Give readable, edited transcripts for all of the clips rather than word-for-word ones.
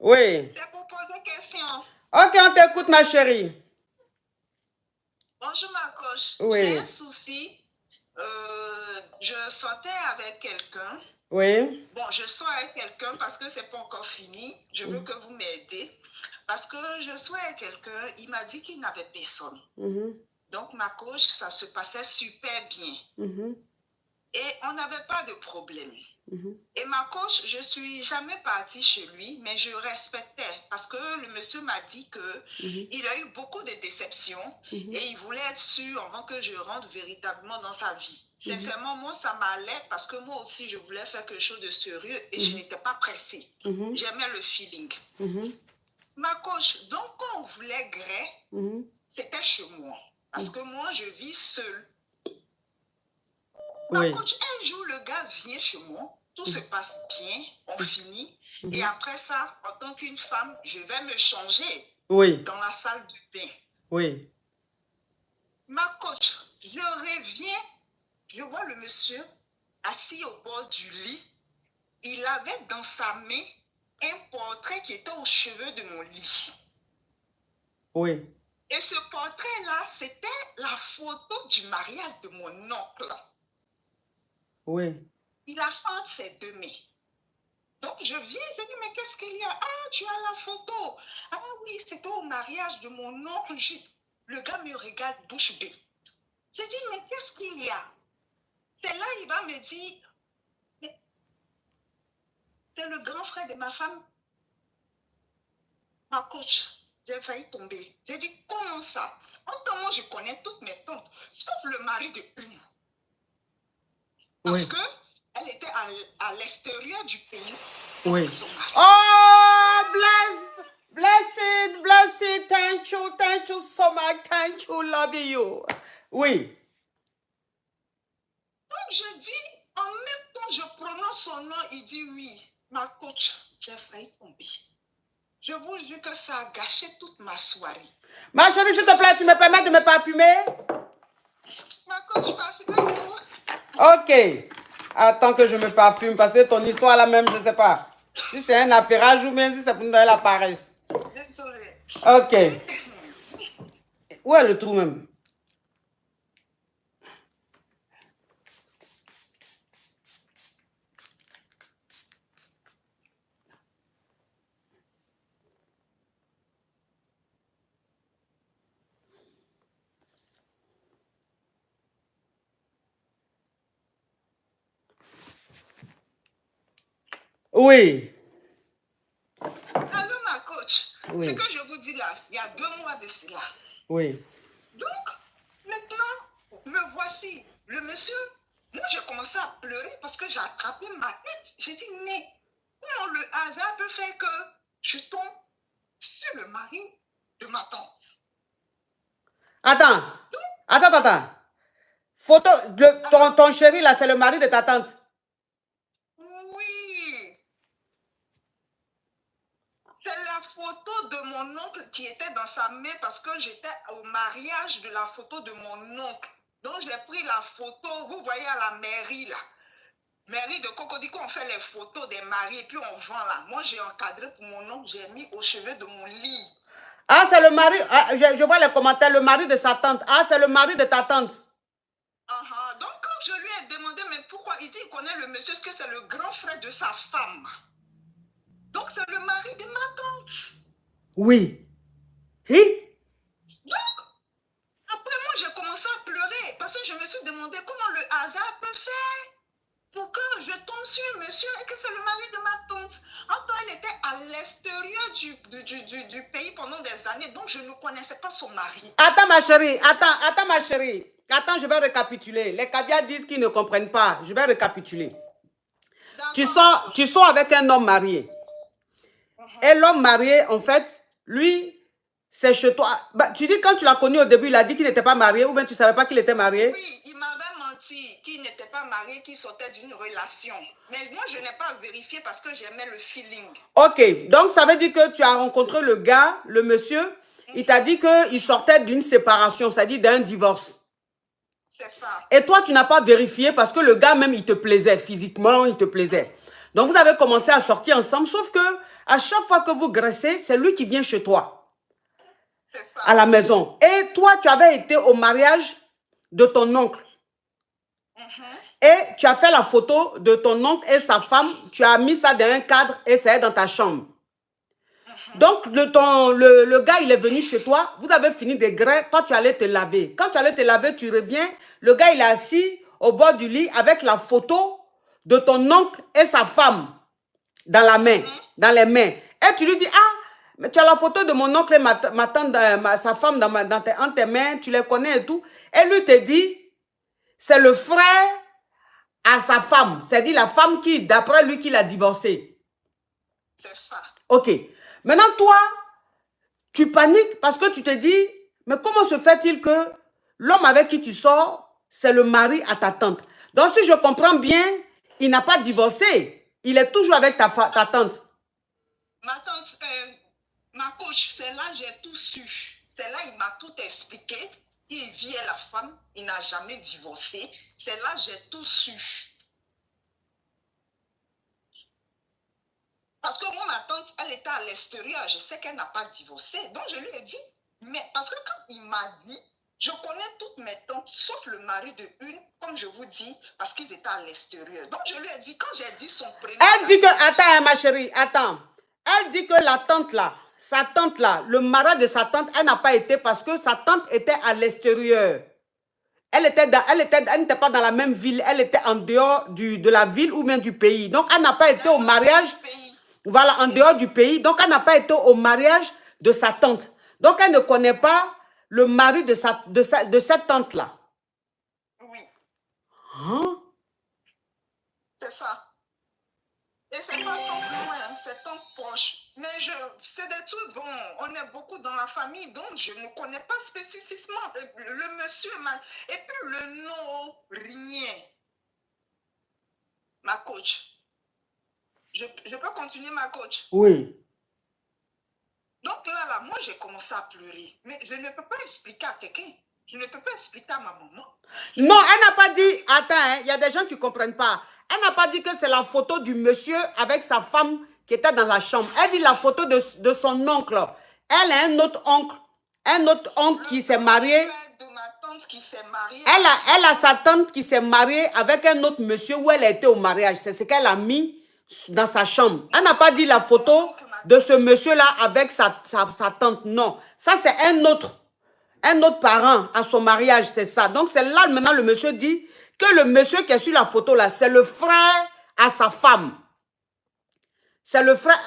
Oui. C'est pour poser question. Ok, on t'écoute, ma chérie. Bonjour, ma coach. Oui. J'ai un souci. Je sortais avec quelqu'un. Oui. Bon, je sors avec quelqu'un parce que c'est pas encore fini. Je veux que vous m'aidiez. Parce que je sors avec quelqu'un, il m'a dit qu'il n'avait personne. Donc, ma coach, ça se passait super bien. Et on n'avait pas de problème. Et ma coach, je ne suis jamais partie chez lui, mais je respectais parce que le monsieur m'a dit qu'il a eu beaucoup de déceptions et il voulait être sûr avant que je rentre véritablement dans sa vie. Sincèrement, moi, ça m'allait parce que moi aussi, je voulais faire quelque chose de sérieux et je n'étais pas pressée. J'aimais le feeling. Ma coach, donc quand on voulait gré, c'était chez moi. Parce que moi, je vis seule. Ma coach, un jour, le gars vient chez moi, tout se passe bien, on finit. Et après ça, en tant qu'une femme, je vais me changer dans la salle du bain. Oui. Ma coach, je reviens, je vois le monsieur assis au bord du lit. Il avait dans sa main un portrait qui était aux cheveux de mon lit. Oui. Et ce portrait-là, c'était la photo du mariage de mon oncle. Oui. Il a senti ses deux mains. Donc, je viens, je dis, mais qu'est-ce qu'il y a? Ah, tu as la photo. Ah oui, c'était au mariage de mon oncle. Le gars me regarde bouche bée. Je dis, mais qu'est-ce qu'il y a? C'est là, il va me dire, mais c'est le grand frère de ma femme. Ma coach, j'ai failli tomber. Je dis, comment ça? Moi, je connais toutes mes tantes, sauf le mari de une. Parce que elle était à l'extérieur du pays. Oui. Oh, blessed, thank you so much, thank you, love you. Oui. Donc, je dis, en même temps, je prononce son nom, il dit oui. Ma coach, j'ai failli tomber. Je vous jure que ça a gâché toute ma soirée. Ma chérie, s'il te plaît, tu me permets de me parfumer? Ma coach, parfume-moi. Ok. Attends que je me parfume, parce que ton histoire là même, je ne sais pas. Si c'est un affairage ou bien si c'est pour nous donner la paresse. Désolée. Ok. Où est le trou même? Oui. Allô, ma coach. Oui. Ce que je vous dis là, il y a 2 mois de cela. Oui. Donc, maintenant, me voici. Le monsieur, moi, j'ai commencé à pleurer parce que j'ai attrapé ma tête. J'ai dit, mais comment le hasard peut faire que je tombe sur le mari de ma tante? Attends. Photo, ton chéri là, c'est le mari de ta tante. Oui. C'est la photo de mon oncle qui était dans sa main parce que j'étais au mariage de la photo de mon oncle. Donc, j'ai pris la photo, vous voyez à la mairie là. Mairie de Cocodico, on fait les photos des maris et puis on vend là. Moi, j'ai encadré pour mon oncle, j'ai mis aux cheveux de mon lit. Ah, c'est le mari, je vois les commentaires, le mari de sa tante. Ah, c'est le mari de ta tante. Donc, quand je lui ai demandé, mais pourquoi, il dit qu'il connaît le monsieur, parce que c'est le grand frère de sa femme. Donc, c'est le mari de ma tante. Oui. Donc, après moi, j'ai commencé à pleurer parce que je me suis demandé comment le hasard peut faire pour que je tombe sur un monsieur et que c'est le mari de ma tante. En temps, elle était à l'extérieur du pays pendant des années, donc je ne connaissais pas son mari. Attends, ma chérie, Attends, je vais récapituler. Les caviars disent qu'ils ne comprennent pas. Je vais récapituler. Tu sors avec un homme marié. Et l'homme marié, en fait, lui, c'est chez toi. Bah, tu dis quand tu l'as connu au début, il a dit qu'il n'était pas marié ou bien tu ne savais pas qu'il était marié? Oui, il m'avait menti qu'il n'était pas marié, qu'il sortait d'une relation. Mais moi, je n'ai pas vérifié parce que j'aimais le feeling. Ok, donc ça veut dire que tu as rencontré le gars, le monsieur, il t'a dit qu'il sortait d'une séparation, c'est-à-dire d'un divorce. C'est ça. Et toi, tu n'as pas vérifié parce que le gars même, il te plaisait physiquement, il te plaisait. Donc, vous avez commencé à sortir ensemble, sauf que À chaque fois que vous graissez, c'est lui qui vient chez toi, C'est ça. à la maison. Et toi, tu avais été au mariage de ton oncle. Et tu as fait la photo de ton oncle et sa femme, tu as mis ça dans un cadre et c'est dans ta chambre. Donc, le gars, il est venu chez toi, vous avez fini des grès, toi, tu allais te laver. Quand tu allais te laver, tu reviens, le gars, il est assis au bord du lit avec la photo de ton oncle et sa femme dans la main, dans les mains. Et tu lui dis, ah, mais tu as la photo de mon oncle et ma tante, sa femme entre tes mains, tu les connais et tout. Et lui te dit, c'est le frère à sa femme. C'est-à-dire la femme qui, d'après lui, qui l'a divorcé. C'est ça. Ok. Maintenant, toi, tu paniques parce que tu te dis, mais comment se fait-il que l'homme avec qui tu sors, c'est le mari à ta tante? Donc, si je comprends bien, il n'a pas divorcé. Il est toujours avec ta tante. Ma tante, ma coach, c'est là j'ai tout su. C'est là il m'a tout expliqué. Il vit à la femme, il n'a jamais divorcé. C'est là j'ai tout su. Parce que moi, ma tante, elle était à l'extérieur. Je sais qu'elle n'a pas divorcé. Donc, je lui ai dit, mais parce que quand il m'a dit, je connais toutes mes tantes, sauf le mari de une, comme je vous dis, parce qu'ils étaient à l'extérieur. Donc, je lui ai dit, quand j'ai dit son prénom... Elle dit que, attends, ma chérie, attends. Elle dit que la tante là, sa tante là, le mari de sa tante, elle n'a pas été parce que sa tante était à l'extérieur. Elle n'était pas dans la même ville, elle était en dehors de la ville ou bien du pays. Donc, elle n'a pas été au mariage... Voilà, en dehors du pays. Donc, elle n'a pas été au mariage de sa tante. Donc, elle ne connaît pas le mari de cette tante-là. Oui. Hein? C'est ça. Et c'est pas tant loin, c'est tant proche. Mais c'est des trucs, bon, on est beaucoup dans la famille, donc je ne connais pas spécifiquement le monsieur. Et puis le nom, rien. Ma coach. Je peux continuer, ma coach? Oui. Donc là, moi, j'ai commencé à pleurer. Mais je ne peux pas expliquer à quelqu'un. Je ne peux pas expliquer à ma maman. Non, elle n'a pas dit... Attends, il y a des gens qui ne comprennent pas. Elle n'a pas dit que c'est la photo du monsieur avec sa femme qui était dans la chambre. Elle dit la photo de son oncle. Elle a un autre oncle. Un autre oncle qui s'est marié. De ma tante qui s'est mariée. Elle a sa tante qui s'est mariée avec un autre monsieur où elle a été au mariage. C'est ce qu'elle a mis dans sa chambre. Elle n'a pas dit la photo de ce monsieur-là avec sa tante. Non, ça c'est un autre parent à son mariage, c'est ça. Donc c'est là maintenant le monsieur dit que le monsieur qui est sur la photo là, c'est le frère à sa femme. C'est le frère,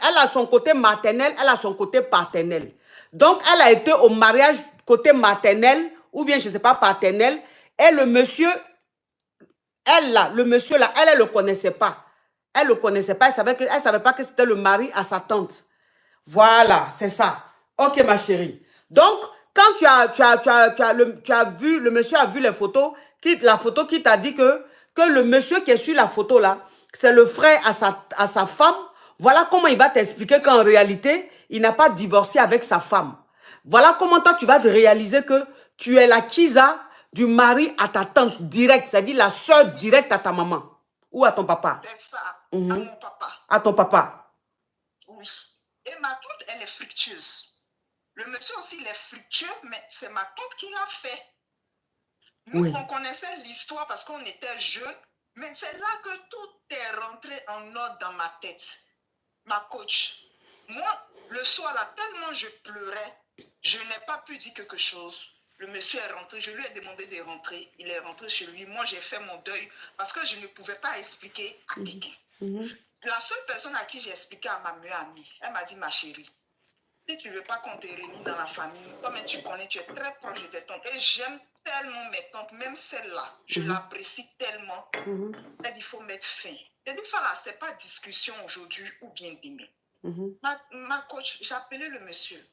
elle a son côté maternel, elle a son côté paternel. Donc elle a été au mariage côté maternel ou bien je ne sais pas paternel. Et le monsieur, elle ne le connaissait pas. Elle ne le connaissait pas, elle ne savait pas que c'était le mari à sa tante. Voilà, c'est ça. Ok, ma chérie. Donc, quand le monsieur a vu les photos, la photo qui t'a dit que le monsieur qui est sur la photo là, c'est le frère à sa femme, voilà comment il va t'expliquer qu'en réalité, il n'a pas divorcé avec sa femme. Voilà comment toi, tu vas te réaliser que tu es la Kisa du mari à ta tante directe, c'est-à-dire la soeur directe à ta maman ou à ton papa. C'est ça, à mon papa. À ton papa. Oui. Et ma tante, elle est fructueuse. Le monsieur aussi, il est fructueux, mais c'est ma tante qui l'a fait. Nous, on connaissait l'histoire parce qu'on était jeunes, mais c'est là que tout est rentré en ordre dans ma tête. Ma coach, moi, le soir là, tellement je pleurais, je n'ai pas pu dire quelque chose. Le monsieur est rentré, je lui ai demandé de rentrer. Il est rentré chez lui. Moi, j'ai fait mon deuil parce que je ne pouvais pas expliquer à quelqu'un. La seule personne à qui j'ai expliqué à ma meilleure amie, elle m'a dit, ma chérie, si tu ne veux pas qu'on te réunisse dans la famille, toi-même tu connais, tu es très proche de tes tantes. Et j'aime tellement mes tantes, même celle-là, je l'apprécie tellement. Elle dit, il faut mettre fin. Elle dit, ça là, ce n'est pas discussion aujourd'hui ou bien demain. Ma coach, j'ai appelé le monsieur.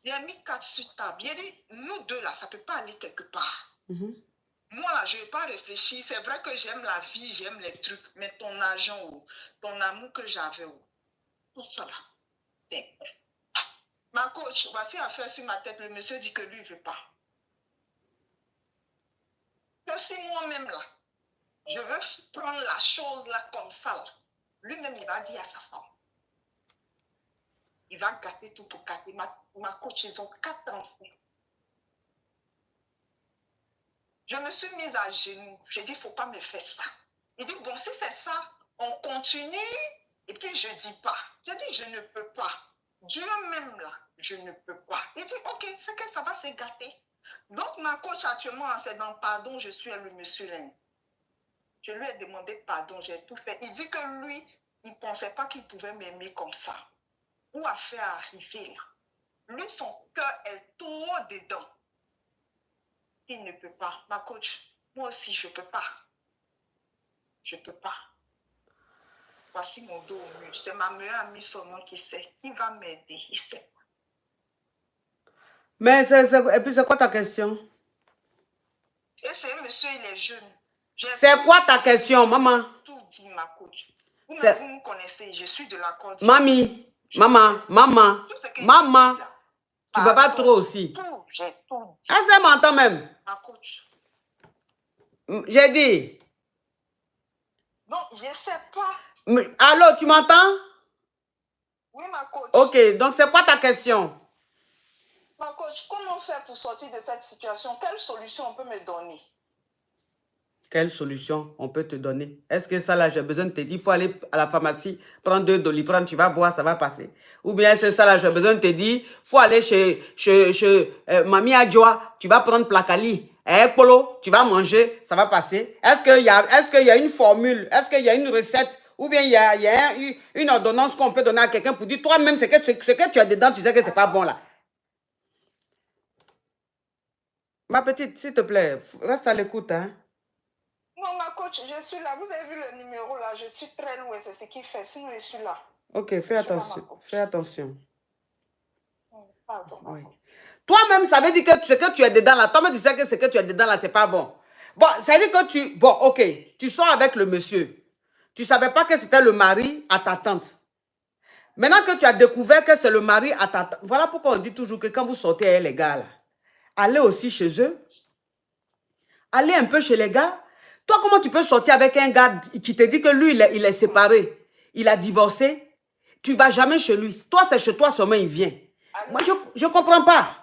Il a mis 4 sur table. Il a dit, nous deux là, ça ne peut pas aller quelque part. Moi là, je n'ai pas réfléchi. C'est vrai que j'aime la vie, j'aime les trucs, mais ton argent, ton amour que j'avais, tout ça là, c'est vrai. Ma coach, voici affaire sur ma tête. Le monsieur dit que lui, il ne veut pas. Que si moi-même là, je veux prendre la chose là comme ça, lui-même, il va dire à sa femme. il va gâter tout pour gâter. Ma coach, ils ont 4 enfants. Je me suis mise à genoux. J'ai dit, il ne faut pas me faire ça. Il dit, bon, si c'est ça, on continue. Et puis, je ne dis pas. Je dis, je ne peux pas. Dieu même là, je ne peux pas. Il dit, ok, c'est que ça va se gâter. Donc, ma coach actuellement, c'est dans pardon, je suis le monsieur là. Je lui ai demandé pardon, j'ai tout fait. Il dit que lui, il ne pensait pas qu'il pouvait m'aimer comme ça. Où a fait arriver là? Lui, son cœur est trop dedans. Il ne peut pas. Ma coach, moi aussi, je ne peux pas. Je ne peux pas. Voici mon dos au mur. C'est ma meilleure amie seulement qui sait. Qui va m'aider? Il sait. Mais et puis c'est quoi ta question? Et c'est un monsieur, il est jeune. C'est quoi ta question, maman? Tout dit, ma coach. Vous me connaissez, je suis de la Côte d'Ivoire. Mamie, maman, tu ne peux pas trop aussi. Tout, j'ai tout dit. Est-ce qu'elle m'entend même? Ma coach. J'ai dit. Non, je ne sais pas. Allô, tu m'entends? Oui, ma coach. Ok, donc c'est quoi ta question? Ma coach, comment faire pour sortir de cette situation? Quelle solution on peut me donner? Quelle solution on peut te donner? Est-ce que ça là, j'ai besoin de te dire, il faut aller à la pharmacie, prendre 2 Doliprane, tu vas boire, ça va passer. Ou bien est-ce que ça là, j'ai besoin de te dire, il faut aller chez Mamie Adjoa, tu vas prendre Placali. Polo, tu vas manger, ça va passer. Est-ce qu'il y a une formule? Est-ce qu'il y a une recette? Ou bien il y a une ordonnance qu'on peut donner à quelqu'un pour dire, toi-même, ce que tu as dedans, tu sais que c'est pas bon là. Ma petite, s'il te plaît, reste à l'écoute, hein. Non, ma coach, je suis là. Vous avez vu le numéro là, je suis très loin, c'est ce qu'il fait. Sinon, je suis là. Ok, fais attention. Fais attention. Pardon. Oui. Toi-même, ça veut dire que ce que tu es dedans là, toi-même, tu sais que ce que tu es dedans là, c'est pas bon. Bon, ça veut dire que tu... Bon, ok, tu sors avec le monsieur. Tu ne savais pas que c'était le mari à ta tante. Maintenant que tu as découvert que c'est le mari à ta tante, voilà pourquoi on dit toujours que quand vous sortez les gars là, allez aussi chez eux. Allez un peu chez les gars. Toi, comment tu peux sortir avec un gars qui te dit que lui, il est séparé, il a divorcé? Tu ne vas jamais chez lui. Toi, c'est chez toi seulement, il vient. Moi, je ne comprends pas.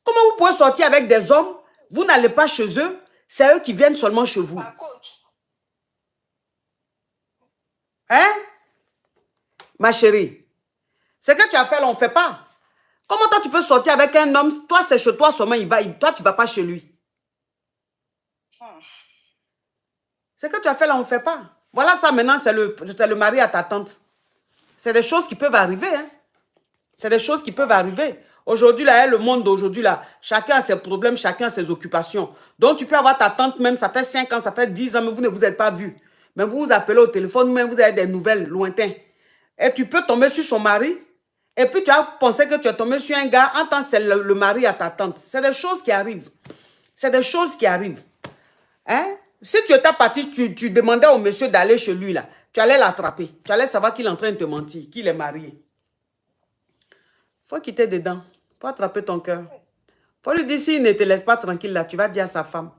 Comment vous pouvez sortir avec des hommes, vous n'allez pas chez eux, c'est eux qui viennent seulement chez vous. Hein? Ma chérie, ce que tu as fait là, on ne fait pas. Comment toi, tu peux sortir avec un homme, toi, c'est chez toi seulement, il va, toi, tu ne vas pas chez lui. Ce que tu as fait là, on ne fait pas. Voilà ça maintenant, c'est le mari à ta tante. C'est des choses qui peuvent arriver. Hein? C'est des choses qui peuvent arriver. Aujourd'hui, là, le monde d'aujourd'hui, là, chacun a ses problèmes, chacun a ses occupations. Donc, tu peux avoir ta tante même, ça fait 5 ans, ça fait 10 ans, mais vous ne vous êtes pas vus. Mais vous vous appelez au téléphone, même vous avez des nouvelles lointaines. Et tu peux tomber sur son mari, et puis tu as pensé que tu es tombé sur un gars, en tant que c'est le mari à ta tante. C'est des choses qui arrivent. C'est des choses qui arrivent. Hein? Si tu étais parti, tu demandais au monsieur d'aller chez lui, là, tu allais l'attraper. Tu allais savoir qu'il est en train de te mentir, qu'il est marié. Il faut quitter dedans. Il faut attraper ton cœur. Il faut lui dire, s'il ne te laisse pas tranquille, là, tu vas dire à sa femme.